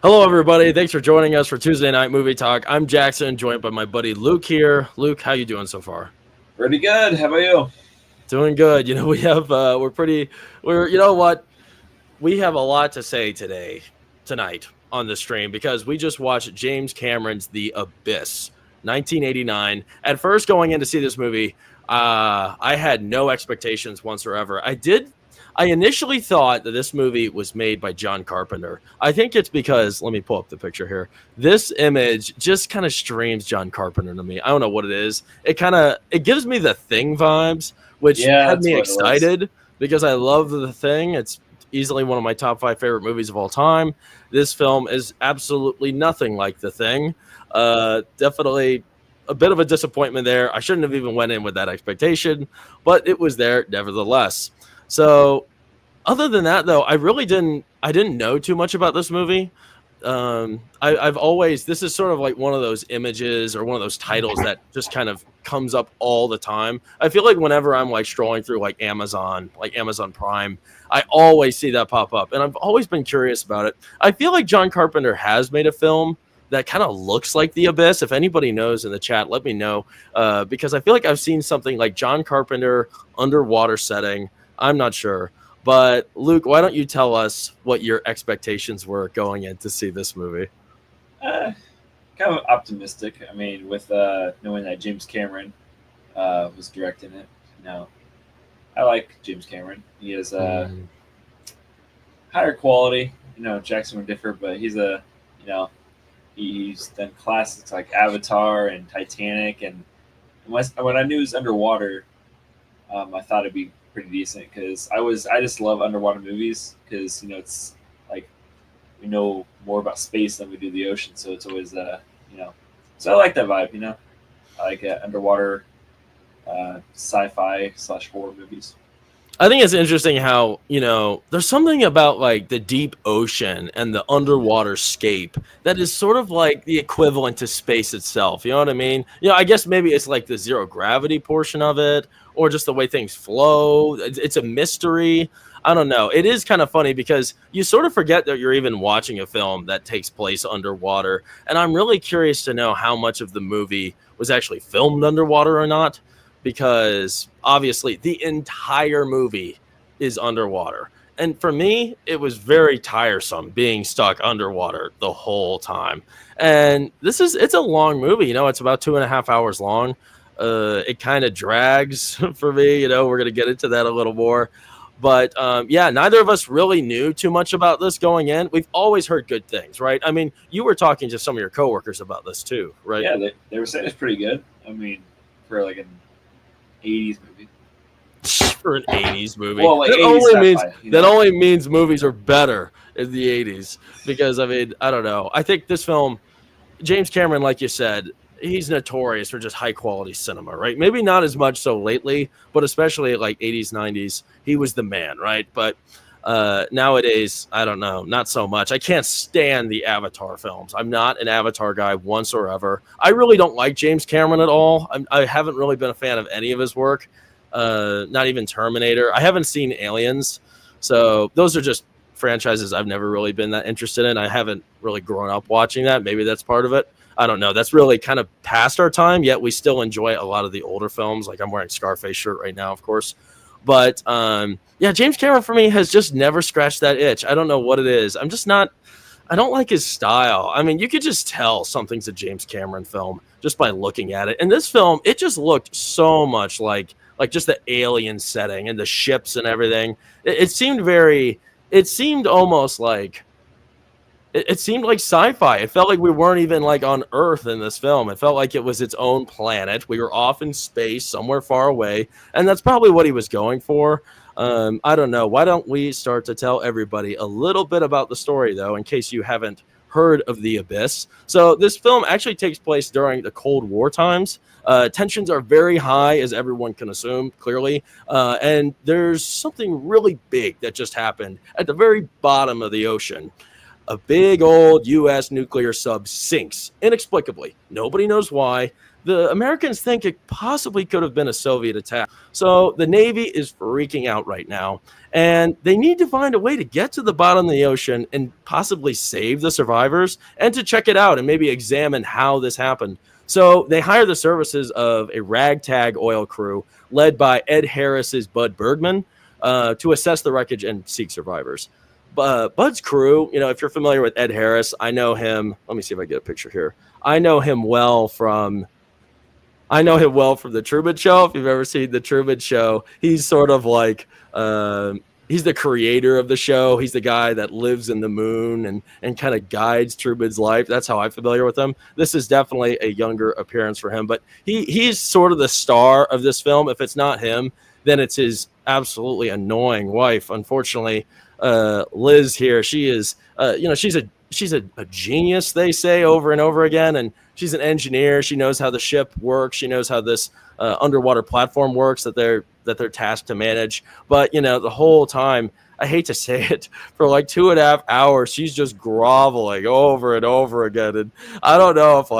Hello, everybody. Thanks for joining us for Tuesday Night Movie Talk. I'm Jackson, joined by my buddy Luke here. Luke, how you doing so far? Pretty good. How about you? Doing good. We have you know what? We have a lot to say tonight on the stream because we just watched James Cameron's The Abyss, 1989. At first, going in to see this movie, I had no expectations whatsoever. I initially thought that this movie was made by John Carpenter. I think it's because, let me pull up the picture here. This image just kind of streams John Carpenter to me. I don't know what it is. It gives me the Thing vibes, which Yeah, had that's me what it was. excited because I love the Thing. It's easily one of my top 5 favorite movies of all time. This film is absolutely nothing like The Thing. Definitely a bit of a disappointment there. I shouldn't have even went in with that expectation, but it was there nevertheless. So, other than that, though, I didn't know too much about this movie. I've always this is sort of like one of those images or one of those titles that just kind of comes up all the time. I feel like whenever I'm like strolling through like Amazon Prime, I always see that pop up, and I've always been curious about it. I feel like John Carpenter has made a film that kind of looks like The Abyss. If anybody knows in the chat, let me know, because I feel like I've seen something like John Carpenter underwater setting. I'm not sure. But Luke, why don't you tell us what your expectations were going in to see this movie? Uh, Kind of optimistic. I mean, with knowing that James Cameron was directing it. You know, I like James Cameron. He has Mm, higher quality. Jackson would differ, but he's done classics like Avatar and Titanic, and when I knew it was underwater, I thought it'd be pretty decent because I just love underwater movies because it's like we know more about space than we do the ocean, so it's always you know so I like that vibe. I like underwater sci-fi slash horror movies. I think it's interesting how, there's something about like the deep ocean and the underwater scape that is sort of like the equivalent to space itself. You know what I mean? I guess maybe it's like the zero gravity portion of it or just the way things flow. It's a mystery. I don't know. It is kind of funny because you sort of forget that you're even watching a film that takes place underwater. And I'm really curious to know how much of the movie was actually filmed underwater or not, because obviously the entire movie is underwater. And for me, it was very tiresome being stuck underwater the whole time. And it's a long movie, it's about 2.5 hours long. It kind of drags for me, we're going to get into that a little more. But yeah, neither of us really knew too much about this going in. We've always heard good things, right? I mean, you were talking to some of your coworkers about this too, right? Yeah, they were saying it's pretty good. I mean, for like an '80s movie. For an 80s movie. Well, like That '80s only means sci-fi. that only means movies are better in the 80s, because I mean, I don't know. I think this film, James Cameron, like you said, he's notorious for just high quality cinema, right? Maybe not as much so lately, but especially like 80s, 90s, he was the man, right? But nowadays, I don't know, not so much. I can't stand the Avatar films. I'm not an Avatar guy once or ever. I really don't like James Cameron at all. I haven't really been a fan of any of his work. Not even Terminator. I haven't seen Aliens, so those are just franchises I've never really been that interested in. I haven't really grown up watching that. Maybe that's part of it. I don't know. That's really kind of past our time, yet we still enjoy a lot of the older films. Like I'm wearing Scarface shirt right now, of course. But yeah, James Cameron for me has just never scratched that itch. I don't know what it is. I'm just not. I don't like his style. I mean, you could just tell something's a James Cameron film just by looking at it. And this film, it just looked so much like just the alien setting and the ships and everything. It seemed very. It seemed almost like it seemed like sci-fi. It felt like we weren't even like on Earth in this film. It felt like it was its own planet. We were off in space, somewhere far away, and that's probably what he was going for. I don't know. Why don't we start to tell everybody a little bit about the story, though, in case you haven't heard of The Abyss? So this film actually takes place during the Cold War times. Tensions are very high, as everyone can assume, clearly. And there's something really big that just happened at the very bottom of the ocean. a big old U.S. nuclear sub sinks inexplicably. Nobody knows why. The Americans think it possibly could have been a Soviet attack. So the Navy is freaking out right now, and they need to find a way to get to the bottom of the ocean and possibly save the survivors and to check it out and maybe examine how this happened. So they hire the services of a ragtag oil crew led by Ed Harris's Bud Bergman to assess the wreckage and seek survivors. Bud's crew, if you're familiar with Ed Harris, I know him. Let me see if I get a picture here. I know him well from the Truman Show. If you've ever seen the Truman Show, he's sort of like he's the creator of the show. He's the guy that lives in the moon and kind of guides Truman's life. That's how I'm familiar with him. This is definitely a younger appearance for him, but he's sort of the star of this film. If it's not him, then it's his absolutely annoying wife. Unfortunately, Liz here, she is, she's a genius, they say over and over again. And she's an engineer. She knows how the ship works. She knows how this underwater platform works that they're tasked to manage. But, the whole time, I hate to say it, for like 2.5 hours, she's just groveling over and over again. And I don't know if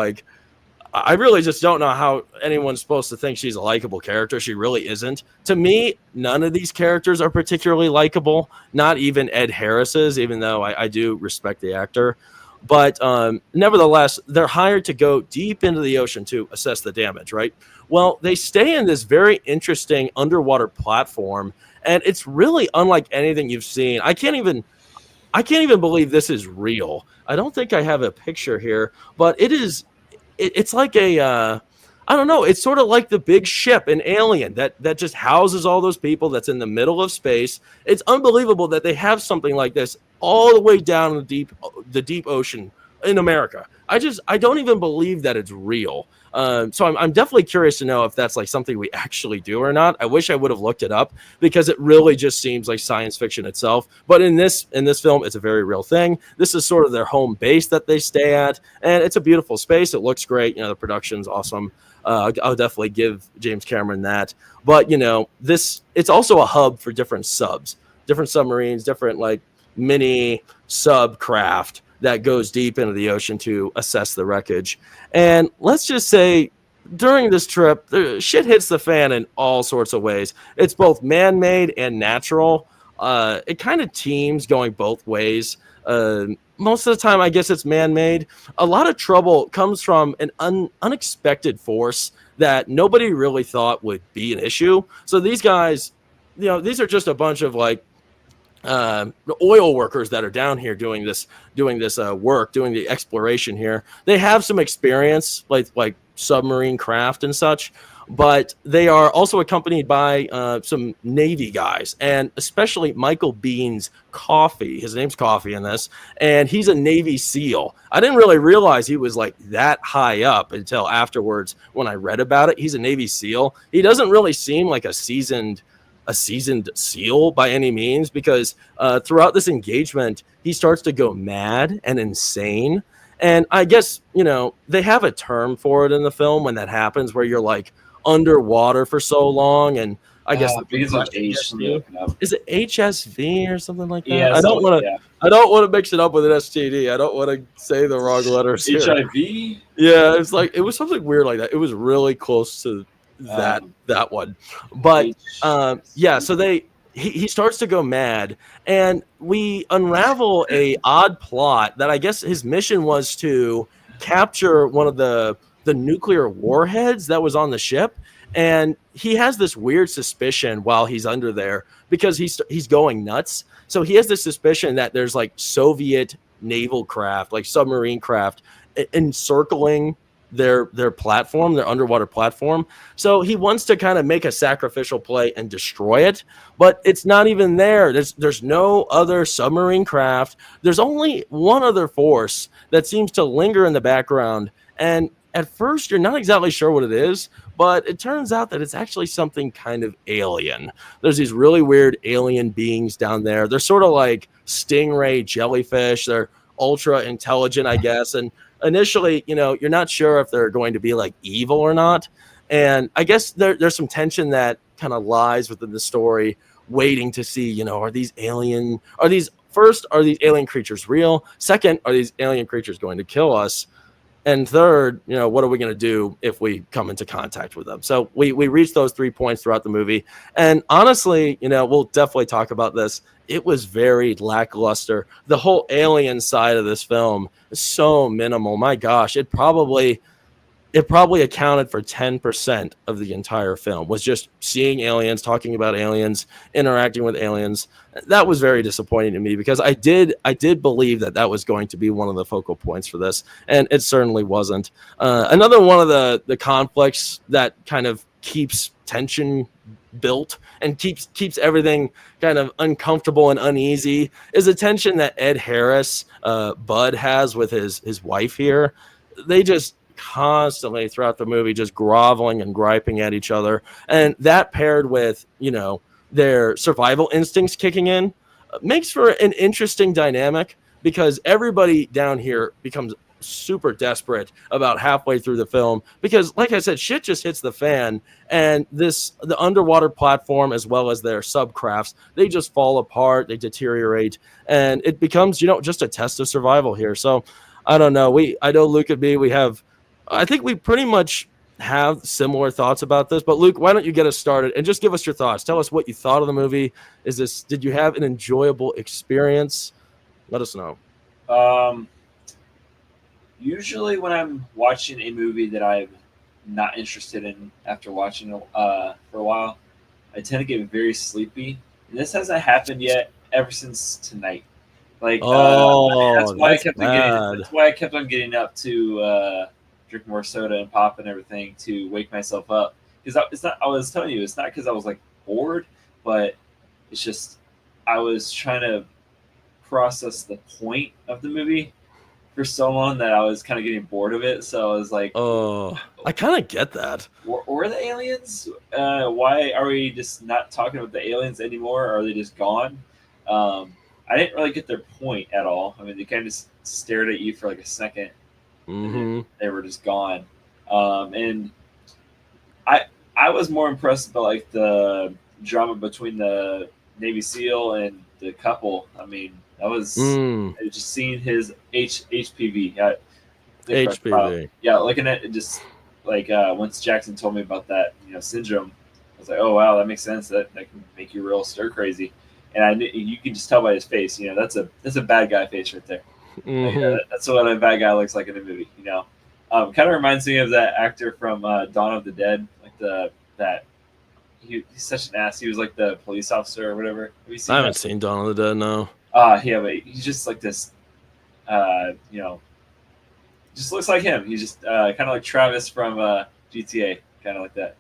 I really just don't know how anyone's supposed to think she's a likable character. She really isn't. To me, none of these characters are particularly likable, not even Ed Harris's, even though I do respect the actor. But nevertheless, they're hired to go deep into the ocean to assess the damage, right? Well, they stay in this very interesting underwater platform, and it's really unlike anything you've seen. I can't even believe this is real. I don't think I have a picture here, but it is. It's like I don't know. It's sort of like the big ship in Alien that just houses all those people that's in the middle of space. It's unbelievable that they have something like this all the way down in the deep ocean in America. I don't even believe that it's real. So I'm definitely curious to know if that's like something we actually do or not. I wish I would have looked it up because it really just seems like science fiction itself. But in this film, it's a very real thing. This is sort of their home base that they stay at, and it's a beautiful space. It looks great. The production's awesome. I'll definitely give James Cameron that. But it's also a hub for different submarines, different like mini sub craft that goes deep into the ocean to assess the wreckage. And let's just say during this trip, shit hits the fan in all sorts of ways. It's both man-made and natural. It kind of teams going both ways. Most of the time, I guess it's man-made. A lot of trouble comes from an unexpected force that nobody really thought would be an issue. So these guys, these are just a bunch of like oil workers that are down here doing this work, doing the exploration here. They have some experience like submarine craft and such, but they are also accompanied by some Navy guys, and especially Michael Bean's Coffee. His name's Coffee in this, and he's a Navy SEAL. I didn't really realize he was like that high up until afterwards when I read about it. He's a Navy SEAL. He doesn't really seem like a seasoned SEAL by any means, because throughout this engagement, he starts to go mad and insane. And I guess, they have a term for it in the film when that happens, where you're like underwater for so long. And I guess is it HSV or something like that? Yeah, I don't want to mix it up with an STD. I don't want to say the wrong letters here. HIV? Yeah, it was something weird like that. It was really close to that one, but so he starts to go mad, and we unravel a odd plot that I guess his mission was to capture one of the nuclear warheads that was on the ship. And he has this weird suspicion while he's under there, because he's going nuts. So he has this suspicion that there's like Soviet naval craft, like submarine craft, encircling their platform, their underwater platform. So he wants to kind of make a sacrificial play and destroy it, but it's not even there. There's no other submarine craft. There's only one other force that seems to linger in the background, and at first you're not exactly sure what it is, but it turns out that it's actually something kind of alien. There's these really weird alien beings down there. They're sort of like stingray jellyfish. They're ultra intelligent, I guess, and initially, you're not sure if they're going to be like evil or not. And I guess there's some tension that kind of lies within the story, waiting to see, are these first, are these alien creatures real? Second, are these alien creatures going to kill us? And third, what are we going to do if we come into contact with them? So we reached those 3 points throughout the movie. And honestly, we'll definitely talk about this. It was very lackluster. The whole alien side of this film is so minimal. My gosh, it probably accounted for 10% of the entire film, was just seeing aliens, talking about aliens, interacting with aliens. That was very disappointing to me, because I did believe that was going to be one of the focal points for this, and it certainly wasn't. Another one of the conflicts that kind of keeps tension built and keeps everything kind of uncomfortable and uneasy is the tension that Ed Harris, Bud, has with his wife here. They just constantly throughout the movie just groveling and griping at each other, and that paired with their survival instincts kicking in makes for an interesting dynamic, because everybody down here becomes super desperate about halfway through the film, because like I said, shit just hits the fan, and the underwater platform as well as their subcrafts, they just fall apart, they deteriorate, and it becomes just a test of survival here. So I don't know, I know Luke and me, I think we pretty much have similar thoughts about this, but Luke, why don't you get us started and just give us your thoughts? Tell us what you thought of the movie. Did you have an enjoyable experience? Let us know. Usually when I'm watching a movie that I'm not interested in after watching for a while, I tend to get very sleepy. And this hasn't happened yet ever since tonight. Like, that's why I kept on getting up to drink more soda and pop and everything to wake myself up. Because I was telling you, it's not because I was like bored, but it's just I was trying to process the point of the movie for so long that I was kind of getting bored of it. So I was like, oh, I kind of get that. Were the aliens? Why are we just not talking about the aliens anymore? Or are they just gone? I didn't really get their point at all. I mean, they kind of just stared at you for like a second. Mm-hmm. They were just gone. And I was more impressed by like the drama between the Navy SEAL and the couple. I mean, that was just seeing his HPV. HPV. Yeah, looking at it, just like once Jackson told me about that, syndrome, I was like, oh wow, that makes sense. That can make you real stir crazy. And I knew, you can just tell by his face. That's a bad guy face right there. Mm-hmm. Like, that's what a bad guy looks like in a movie. Kind of reminds me of that actor from Dawn of the Dead, like he's such an ass. He was like the police officer or whatever. Have you seen? I haven't seen Dawn of the Dead. No. Yeah, but he's just like this. Just looks like him. He's just kind of like Travis from GTA, kind of like that.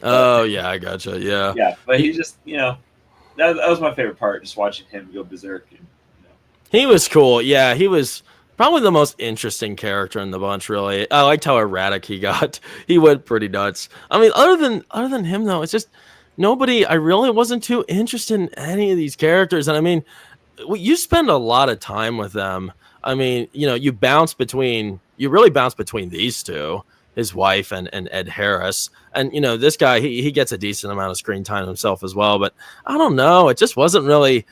Oh yeah, I gotcha. Yeah. Yeah, but he just that was my favorite part, just watching him go berserk. And, He was cool. Yeah, he was probably the most interesting character in the bunch, really. I liked how erratic he got. He went pretty nuts. I mean, other than him, though, it's just I really wasn't too interested in any of these characters. And I mean, you spend a lot of time with them. I mean, you really bounce between these two, his wife and Ed Harris. And, this guy, he gets a decent amount of screen time himself as well. But I don't know. It just wasn't really,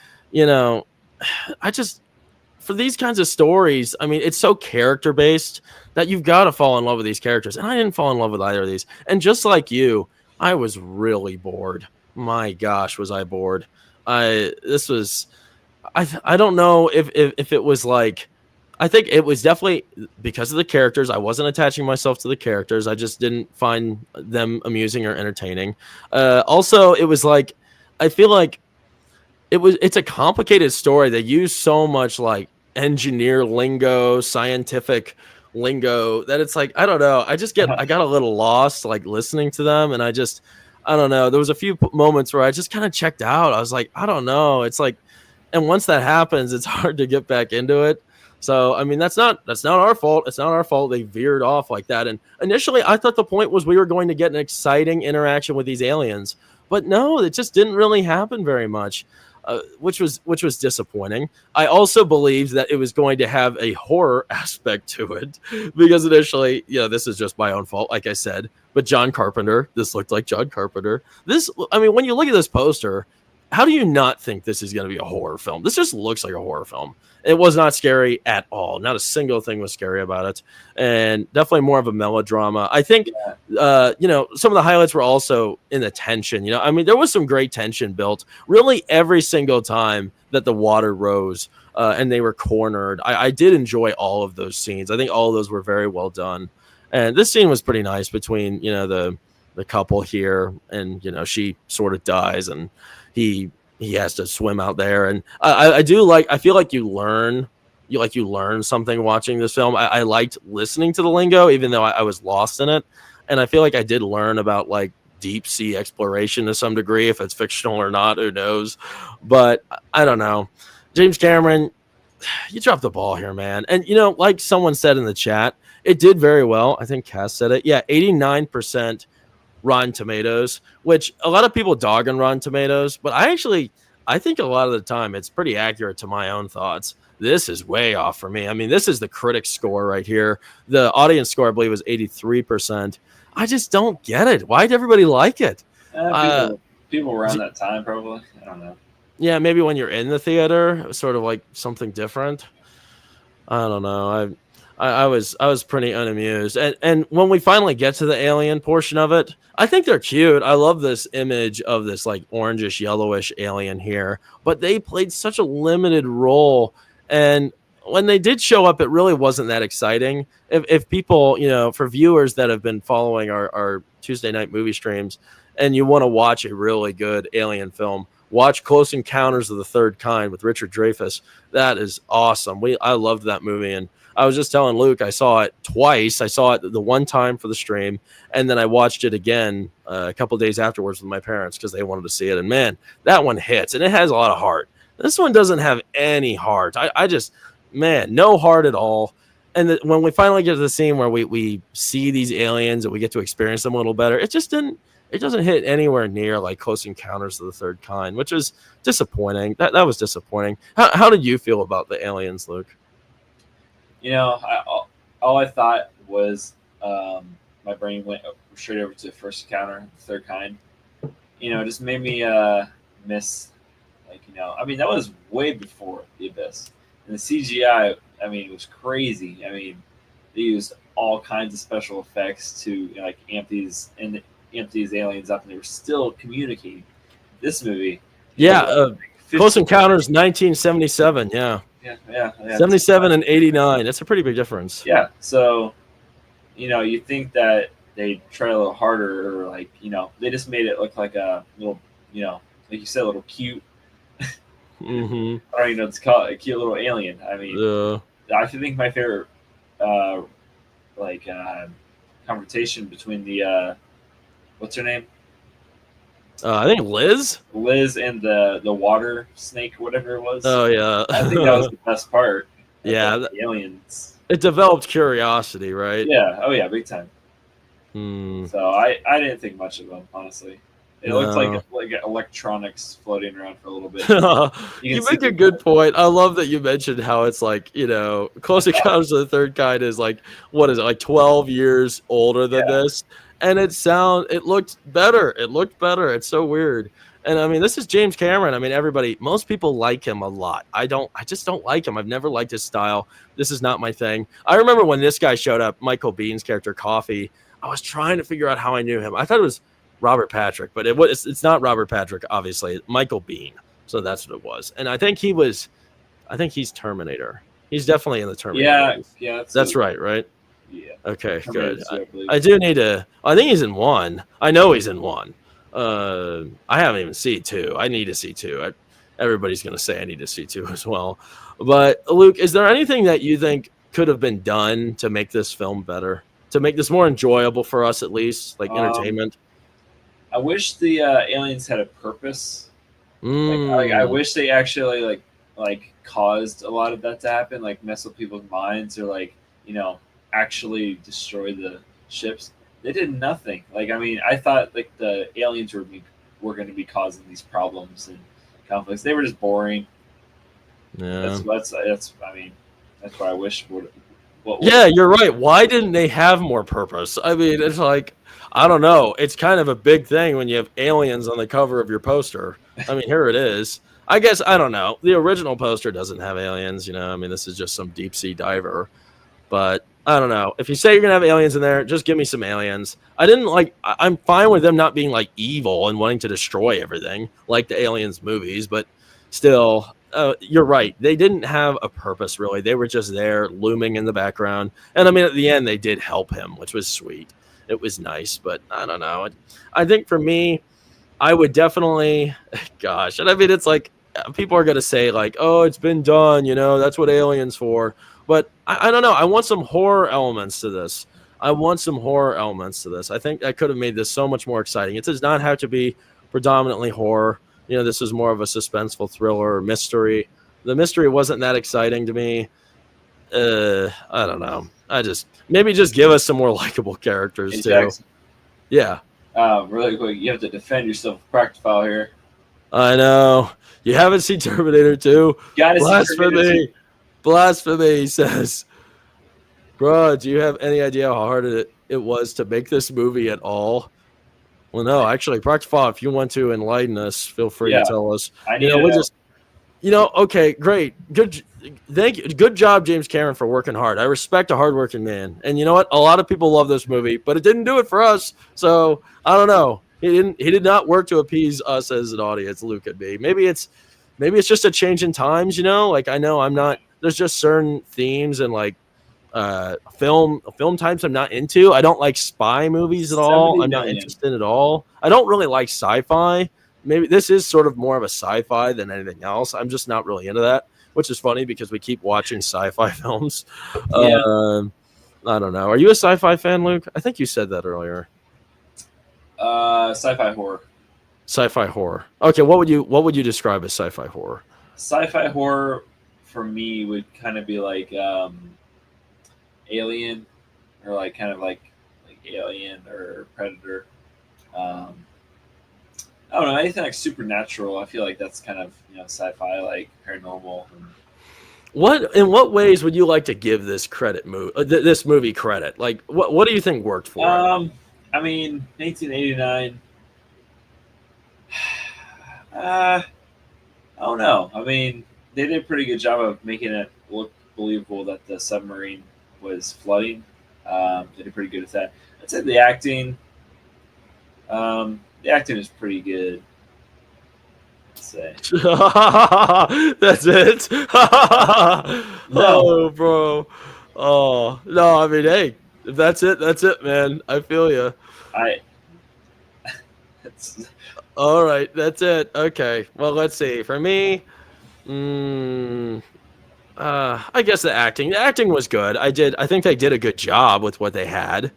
for these kinds of stories, I mean, it's so character based that you've got to fall in love with these characters. And I didn't fall in love with either of these. And just like you, I was really bored. My gosh, was I bored. I don't know if it was like, I think it was definitely because of the characters. I wasn't attaching myself to the characters. I just didn't find them amusing or entertaining. Also, it was like, I feel like it's a complicated story. They use so much like engineer lingo, scientific lingo, that it's like, I don't know. I got a little lost like listening to them, and I don't know. There was a few moments where I just kind of checked out. I was like, I don't know. It's like, and once that happens, it's hard to get back into it. So, I mean, that's not our fault. It's not our fault they veered off like that. And initially, I thought the point was we were going to get an exciting interaction with these aliens, but no, it just didn't really happen very much. Which was disappointing. I also believed that it was going to have a horror aspect to it, because initially, this is just my own fault, like I said, but John Carpenter, this looked like John Carpenter. I mean, when you look at this poster, how do you not think this is going to be a horror film? This just looks like a horror film. It was not scary at all. Not a single thing was scary about it, and definitely more of a melodrama. I think, Yeah. some of the highlights were also in the tension. I mean, there was some great tension built. Really, every single time that the water rose and they were cornered, I did enjoy all of those scenes. I think all of those were very well done, and this scene was pretty nice between the couple here, and she sort of dies, and he has to swim out there, and I do like. I feel like you learn something watching this film. I liked listening to the lingo, even though I was lost in it, and I feel like I did learn about like deep sea exploration to some degree. If it's fictional or not, who knows? But I don't know. James Cameron, you dropped the ball here, man. And like someone said in the chat, it did very well. I think Cass said it. Yeah, 89% Rotten Tomatoes, which a lot of people dog on Rotten Tomatoes, but I think a lot of the time it's pretty accurate to my own thoughts. This is way off for me. I mean, this is the critic score right here. The audience score, I believe, was 83%. I just don't get it. Why did everybody like it? People around that time, probably. I don't know. Yeah, maybe when you're in the theater, it was sort of like something different. I don't know. I was pretty unamused, and when we finally get to the alien portion of it, I think they're cute. I love this image of this like orangish yellowish alien here, but they played such a limited role, and when they did show up, it really wasn't that exciting. If people, for viewers that have been following our Tuesday night movie streams, and you want to watch a really good alien film, watch Close Encounters of the Third Kind with Richard Dreyfuss. That is awesome. I loved that movie, and I was just telling Luke I saw it twice. I saw it the one time for the stream, and then I watched it again a couple days afterwards with my parents because they wanted to see it. And man, that one hits, and it has a lot of heart. This one doesn't have any heart. I just, man, no heart at all. And when we finally get to the scene where we see these aliens and we get to experience them a little better, it doesn't hit anywhere near like Close Encounters of the Third Kind, which is disappointing. That was disappointing. How did you feel about the aliens, Luke? All I thought was my brain went straight over to First Encounter, Third Kind. It just made me miss, I mean, that was way before The Abyss. And the CGI, I mean, it was crazy. I mean, they used all kinds of special effects to amp these aliens up, and they were still communicating. This movie, Close Encounters, 1977. Yeah. Yeah. 77 and 89. That's a pretty big difference. Yeah. So, you think that they try a little harder, or they just made it look like a little, like you said, a little cute. Mm-hmm. I don't even know what to call it, a cute little alien. I mean, I think my favorite, confrontation between the, what's her name? I think Liz and the water snake, whatever it was. Oh yeah, I think that was the best part. Yeah, the aliens. It developed curiosity, right? Yeah. Oh yeah, big time. So I didn't think much of them, honestly. It looked like electronics floating around for a little bit. You make a good point. I love that you mentioned how it's like, Close Encounters of the Third Kind is like, what is it, like 12 years older than this? And it looked better. It looked better. It's so weird. And I mean, this is James Cameron. I mean, most people like him a lot. I just don't like him. I've never liked his style. This is not my thing. I remember when this guy showed up, Michael Bihn's character, Coffee, I was trying to figure out how I knew him. I thought it was Robert Patrick, but it's not Robert Patrick, obviously. Michael Biehn. So that's what it was. And I think he's Terminator. He's definitely in the Terminator movies. Yeah. That's right? Yeah. Okay, good. I do need to. I think he's in one. I know he's in one. I haven't even seen two. I need to see two. Everybody's going to say I need to see two as well. But Luke, is there anything that you think could have been done to make this film better, to make this more enjoyable for us, at least, like entertainment? I wish the aliens had a purpose. I wish they actually like caused a lot of that to happen, like mess with people's minds, or actually destroy the ships. They did nothing. I thought the aliens were going to be causing these problems and conflicts. They were just boring. Yeah, that's what I wish would. Yeah, you're right. Why didn't they have more purpose? I mean, it's like, I don't know. It's kind of a big thing when you have aliens on the cover of your poster. I mean, here it is. I guess I don't know. The original poster doesn't have aliens. I mean, this is just some deep sea diver. But I don't know. If you say you're gonna have aliens in there, just give me some aliens. I didn't like. I'm fine with them not being like evil and wanting to destroy everything like the aliens movies, but still, you're right. They didn't have a purpose really. They were just there, looming in the background. And I mean, at the end, they did help him, which was sweet. It was nice, but I don't know. I think for me, I would definitely, gosh, and I mean, it's like people are gonna say like, "Oh, it's been done," that's what aliens for. But I don't know. I want some horror elements to this. I want some horror elements to this. I think I could have made this so much more exciting. It does not have to be predominantly horror. This is more of a suspenseful thriller or mystery. The mystery wasn't that exciting to me. I don't know. Maybe just give us some more likable characters Hey, too. Jackson, Yeah. really quick, you have to defend yourself. Practical here. I know. You haven't seen Terminator 2? Gotta see Terminator 2. Blasphemy. Blasphemy, he says. Bro, do you have any idea how hard it was to make this movie at all? Well, no, actually, Practical, if you want to enlighten us, feel free to tell us. I need we just, okay, great. Good. Thank you. Good job, James Cameron, for working hard. I respect a hardworking man. And you know what? A lot of people love this movie, but it didn't do it for us. So I don't know. He did not work to appease us as an audience, Luke and me. Maybe it's just a change in times, Like I know I'm not. There's just certain themes and like film types I'm not into. I don't like spy movies at all. I'm not interested at all. I don't really like sci-fi. Maybe this is sort of more of a sci-fi than anything else. I'm just not really into that, which is funny because we keep watching sci-fi films. Yeah. I don't know. Are you a sci-fi fan, Luke? I think you said that earlier. Sci-fi horror. Sci-fi horror. Okay, what would you describe as sci-fi horror? Sci-fi horror for me would kind of be like Alien, or like kind of like Alien or Predator. I don't know, anything like supernatural. I feel like that's kind of sci-fi, like paranormal. In what ways would you like to give this this movie credit? Like, what do you think worked for it? I mean, 1989. I don't know. I mean, they did a pretty good job of making it look believable that the submarine was flooding. They did pretty good at that. I'd say the acting. The acting is pretty good. Let's say. That's it. Oh, bro. Oh no. I mean, hey, if that's it. That's it, man. I feel you. All right. That's it. Okay. Well, let's see. For me, I guess the acting. The acting was good. I think they did a good job with what they had.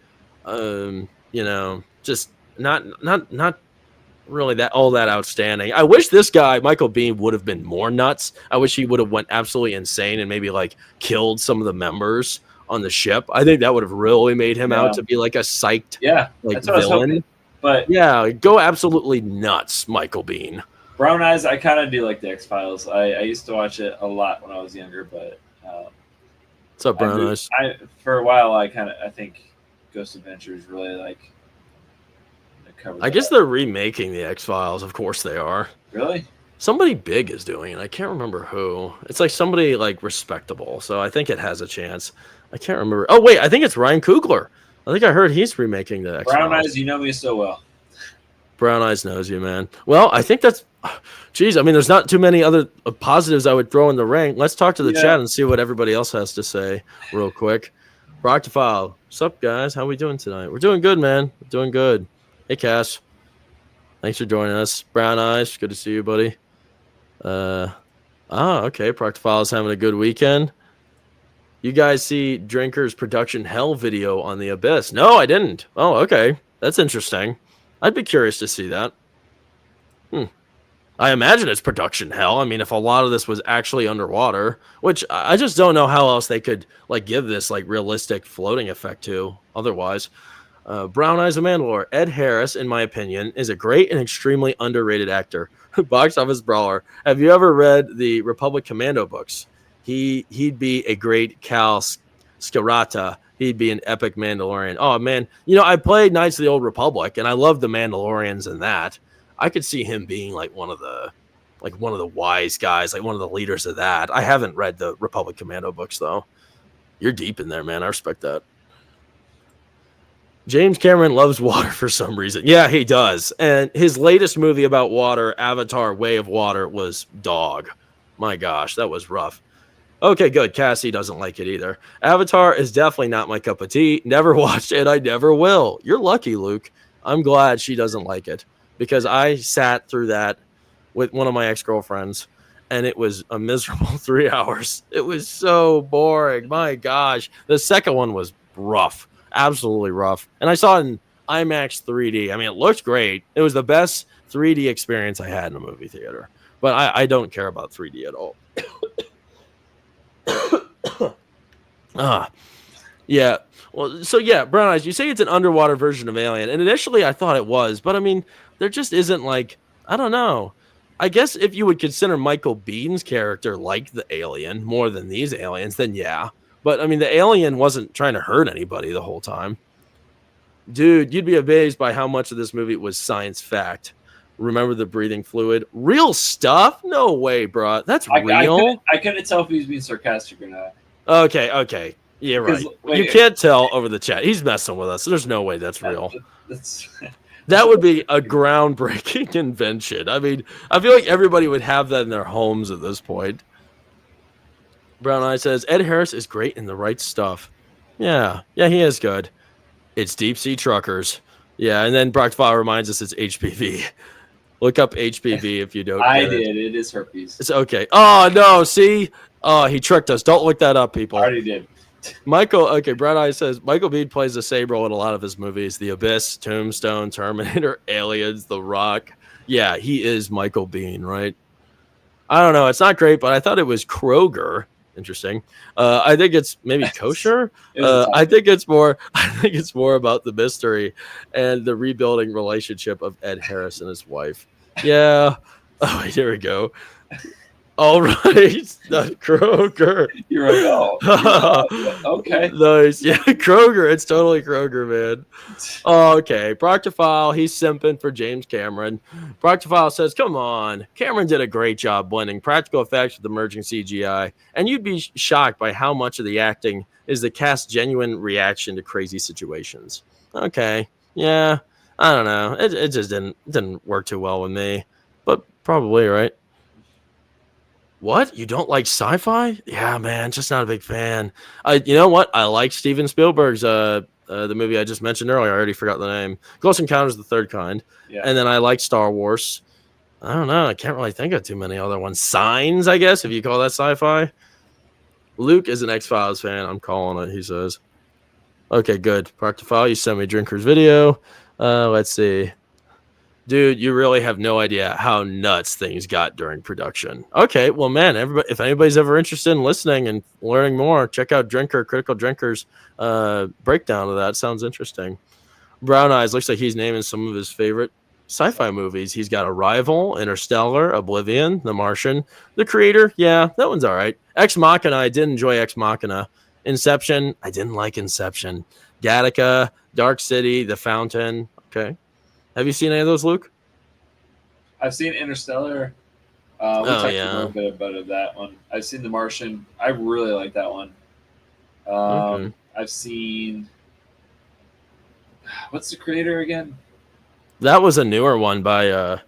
Just not really that all that outstanding. I wish this guy Michael Biehn would have been more nuts. I wish he would have went absolutely insane and maybe like killed some of the members on the ship. I think that would have really made him out to be like a psyched like villain. But yeah, go absolutely nuts, Michael Biehn. Brown Eyes, I kind of do like the X-Files. I used to watch it a lot when I was younger, but what's up, Brown Eyes? For a while, I think Ghost Adventure is really like. I guess they're remaking the X-Files. Of course they are. Really? Somebody big is doing it. I can't remember who. It's like somebody like respectable. So I think it has a chance. I can't remember. Oh wait, I think it's Ryan Coogler. I think I heard he's remaking the X-Files. Brown Eyes, you know me so well. Brown Eyes knows you, man. Well, I think that's. Geez, I mean, there's not too many other positives I would throw in the ring. Let's talk to the chat and see what everybody else has to say real quick. Rocktophile, what's up, guys? How we doing tonight? We're doing good, man. We're doing good. Hey, Cass. Thanks for joining us. Brown Eyes, good to see you, buddy. Okay. Proctophile is having a good weekend. You guys see Drinker's production hell video on the Abyss? No, I didn't. Oh, okay. That's interesting. I'd be curious to see that. I imagine it's production hell. I mean, if a lot of this was actually underwater, which I just don't know how else they could like give this like realistic floating effect to otherwise. Brown Eyes of Mandalore. Ed Harris, in my opinion, is a great and extremely underrated actor. Box office brawler. Have you ever read the Republic Commando books? He'd be a great Cal Skirata. He'd be an epic Mandalorian. Oh man, I played Knights of the Old Republic, and I love the Mandalorians in that. I could see him being like one of the wise guys, like one of the leaders of that. I haven't read the Republic Commando books though. You're deep in there, man. I respect that. James Cameron loves water for some reason. Yeah, he does. And his latest movie about water, Avatar: Way of Water, was dog. My gosh, that was rough. Okay, good. Cassie doesn't like it either. Avatar is definitely not my cup of tea. Never watched it. I never will. You're lucky, Luke. I'm glad she doesn't like it because I sat through that with one of my ex-girlfriends and it was a miserable 3 hours. It was so boring. My gosh. The second one was rough. Absolutely rough. And I saw it in IMAX 3D. I mean, it looked great. It was the best 3D experience I had in a movie theater. But I don't care about 3D at all. Yeah. Well, so yeah, Brown Eyes, you say it's an underwater version of Alien. And initially I thought it was. But I mean, there just isn't like, I don't know. I guess if you would consider Michael Bihn's character like the alien more than these aliens, then yeah. But I mean, the alien wasn't trying to hurt anybody the whole time. Dude, you'd be amazed by how much of this movie was science fact. Remember the breathing fluid? Real stuff? No way, bro. That's real. I couldn't tell if he was being sarcastic or not. Okay. Yeah, right. You can't tell over the chat. He's messing with us. There's no way that's real. That would be a groundbreaking invention. I mean, I feel like everybody would have that in their homes at this point. Brown Eye says, Ed Harris is great in The Right Stuff. Yeah, he is good. It's Deep Sea Truckers. Yeah, and then Brock Fowler reminds us it's HPV. Look up HPV if you don't. I did. It is herpes. It's okay. Oh, no, see? Oh, he tricked us. Don't look that up, people. I already did. Brown Eye says, Michael Biehn plays the same role in a lot of his movies. The Abyss, Tombstone, Terminator, Aliens, The Rock. Yeah, he is Michael Biehn, right? I don't know. It's not great, but I thought it was Kroger. Interesting. I think it's maybe kosher. I think it's more about the mystery and the rebuilding relationship of Ed Harris and his wife. Yeah. Oh, here we go. All right, Kroger. You're right. Okay. Nice. Yeah, Kroger. It's totally Kroger, man. Okay. Proctophile, he's simping for James Cameron. Proctophile says, come on. Cameron did a great job blending practical effects with emerging CGI, and you'd be shocked by how much of the acting is the cast's genuine reaction to crazy situations. Okay. Yeah. I don't know. It just didn't work too well with me, but probably, right? What? You don't like sci-fi? Yeah, man, just not a big fan. You know what? I like Steven Spielberg's the movie I just mentioned earlier. I already forgot the name. Close Encounters of the Third Kind. Yeah. And then I like Star Wars. I don't know. I can't really think of too many other ones. Signs, I guess, if you call that sci-fi. Luke is an X-Files fan. I'm calling it, he says. Okay, good. Proctophile, you sent me Drinker's video. Let's see. Dude, you really have no idea how nuts things got during production. Okay, well, man, if anybody's ever interested in listening and learning more, check out Critical Drinker's breakdown of that. Sounds interesting. Brown Eyes looks like he's naming some of his favorite sci-fi movies. He's got Arrival, Interstellar, Oblivion, The Martian, The Creator. Yeah, that one's all right. Ex Machina, I did enjoy Ex Machina. Inception, I didn't like Inception. Gattaca, Dark City, The Fountain. Okay. Have you seen any of those, Luke? I've seen Interstellar. We talked a little bit about that one. I've seen The Martian. I really like that one. I've seen... What's The Creator again? That was a newer one by...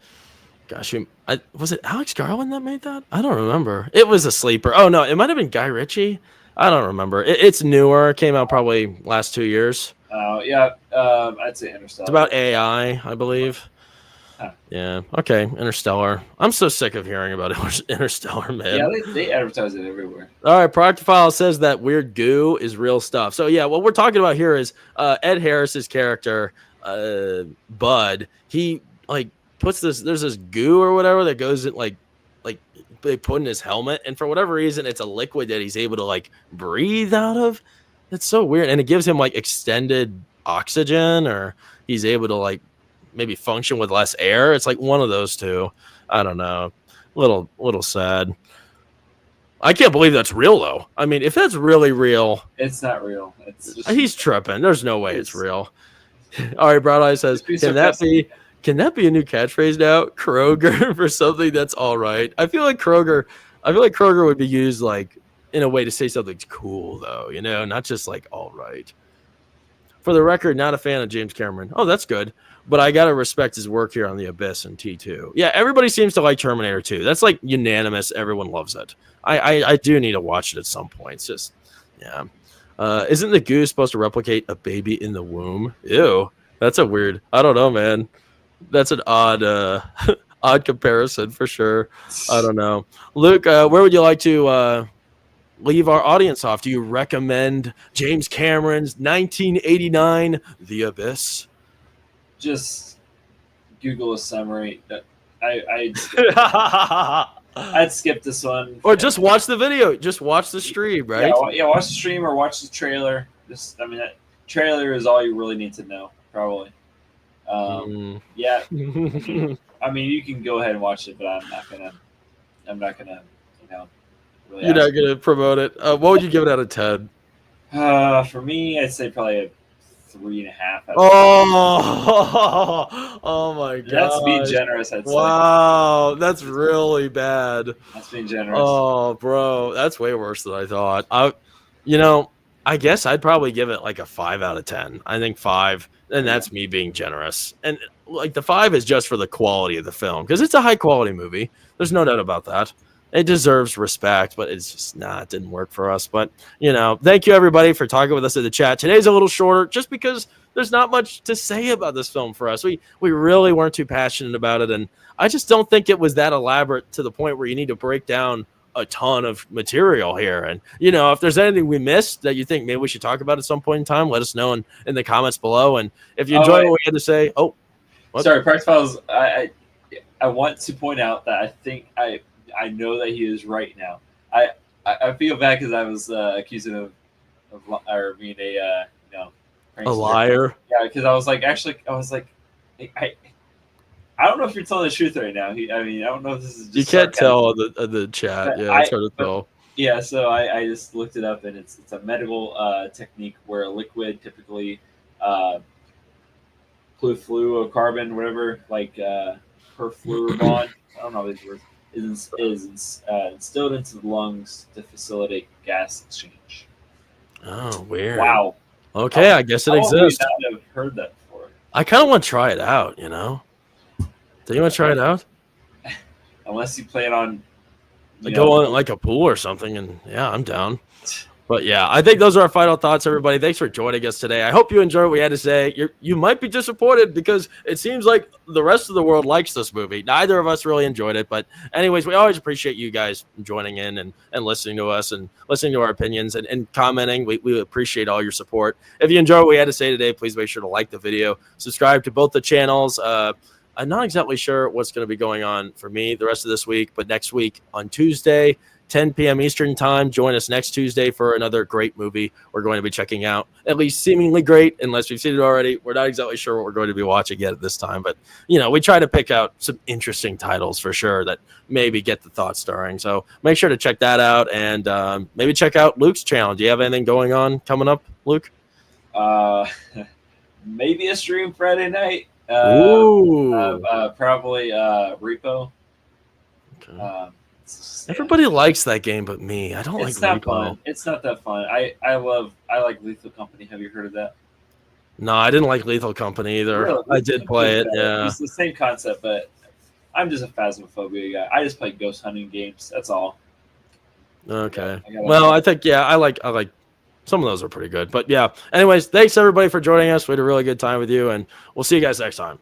was it Alex Garland that made that? I don't remember. It was a sleeper. Oh, no. It might have been Guy Ritchie. I don't remember. It's newer. It came out probably last 2 years. Yeah, I'd say Interstellar. It's about AI, I believe. Huh. Yeah, okay, Interstellar. I'm so sick of hearing about Interstellar, man. Yeah, they advertise it everywhere. All right, Proctophile says that weird goo is real stuff. So, yeah, what we're talking about here is Ed Harris's character, Bud. He, puts there's this goo or whatever that goes in, they put in his helmet, and for whatever reason, it's a liquid that he's able to, breathe out of. It's so weird, and it gives him extended oxygen, or he's able to maybe function with less air. It's one of those two. I don't know. Little sad. I can't believe that's real though. I mean, if that's really real, it's not real. It's just, he's tripping. There's no way it's real. All right, Brown Eye says, can that be Can that be a new catchphrase now? Kroger for something that's all right. I feel like Kroger. I feel like Kroger would be used like in a way to say something's cool, though. Not just like all right. For the record, not a fan of James Cameron. Oh, that's good. But I gotta respect his work here on The Abyss and T2. Yeah, everybody seems to like Terminator 2. That's like unanimous. Everyone loves it. I do need to watch it at some point. It's just, yeah. Isn't the goose supposed to replicate a baby in the womb? Ew, that's a weird. I don't know, man. That's an odd, odd comparison for sure. I don't know, Luke. Where would you like to leave our audience off? Do you recommend James Cameron's 1989 The Abyss? Just Google a summary. I'd skip this one. Or just watch the video. Just watch the stream, right? Yeah, watch the stream or watch the trailer. That trailer is all you really need to know, probably. Yeah. I mean, you can go ahead and watch it, but I'm not gonna, really. You're not gonna promote it. What would you give it out of 10? For me, I'd say probably a 3.5. Oh my god! That's being generous. I'd say. Wow, that's really bad. That's being generous. Oh, bro, that's way worse than I thought. I guess I'd probably give it like a 5 out of 10. I think 5, and that's me being generous. And like the 5 is just for the quality of the film because it's a high quality movie. There's no doubt about that. It deserves respect, but it's just not. It didn't work for us. But thank you everybody for talking with us in the chat. Today's a little shorter, just because there's not much to say about this film for us. We really weren't too passionate about it, and I just don't think it was that elaborate to the point where you need to break down a ton of material here. And if there's anything we missed that you think maybe we should talk about at some point in time, let us know in the comments below. And if you enjoy what we had to say, sorry, Parks Files. I want to point out that I think I know that he is right now. I feel bad because I was accusing him of being a liar. Yeah, because I was like, I don't know if you're telling the truth right now. I don't know if this is just you can't tell on the chat. Yeah, it's hard to tell. Yeah, so I just looked it up, and it's a medical technique where a liquid, typically fluorocarbon, whatever, like perfluorobond, I don't know these words, is instilled into the lungs to facilitate gas exchange. Oh, weird. Wow. Okay, I guess it exists. I would not have heard that before. I kind of want to try it out, Do you want to try it out? Unless you plan on go on like a pool or something, and yeah, I'm down. But yeah, I think those are our final thoughts, everybody. Thanks for joining us today. I hope you enjoyed what we had to say. You might be disappointed because it seems like the rest of the world likes this movie. Neither of us really enjoyed it. But anyways, we always appreciate you guys joining in and listening to us and listening to our opinions and commenting. We appreciate all your support. If you enjoyed what we had to say today, please make sure to like the video, subscribe to both the channels. I'm not exactly sure what's going to be going on for me the rest of this week, but next week on Tuesday, 10 p.m. Eastern time, join us next Tuesday for another great movie we're going to be checking out. At least seemingly great, unless we've seen it already. We're not exactly sure what we're going to be watching yet at this time, but we try to pick out some interesting titles for sure that maybe get the thoughts stirring. So make sure to check that out and maybe check out Luke's channel. Do you have anything going on coming up, Luke? Maybe a stream Friday night. Probably Repo. Okay. Everybody likes that game but me. I don't like Repo. Fun. It's not that fun. I like Lethal Company. Have you heard of that? No, I didn't like Lethal Company either. Really? I did play it. Yeah, it's the same concept, but I'm just a phasmophobia guy. I just play ghost hunting games. That's all. Okay. Well, I think I like some of those are pretty good. But yeah. Anyways, thanks everybody for joining us. We had a really good time with you, and we'll see you guys next time.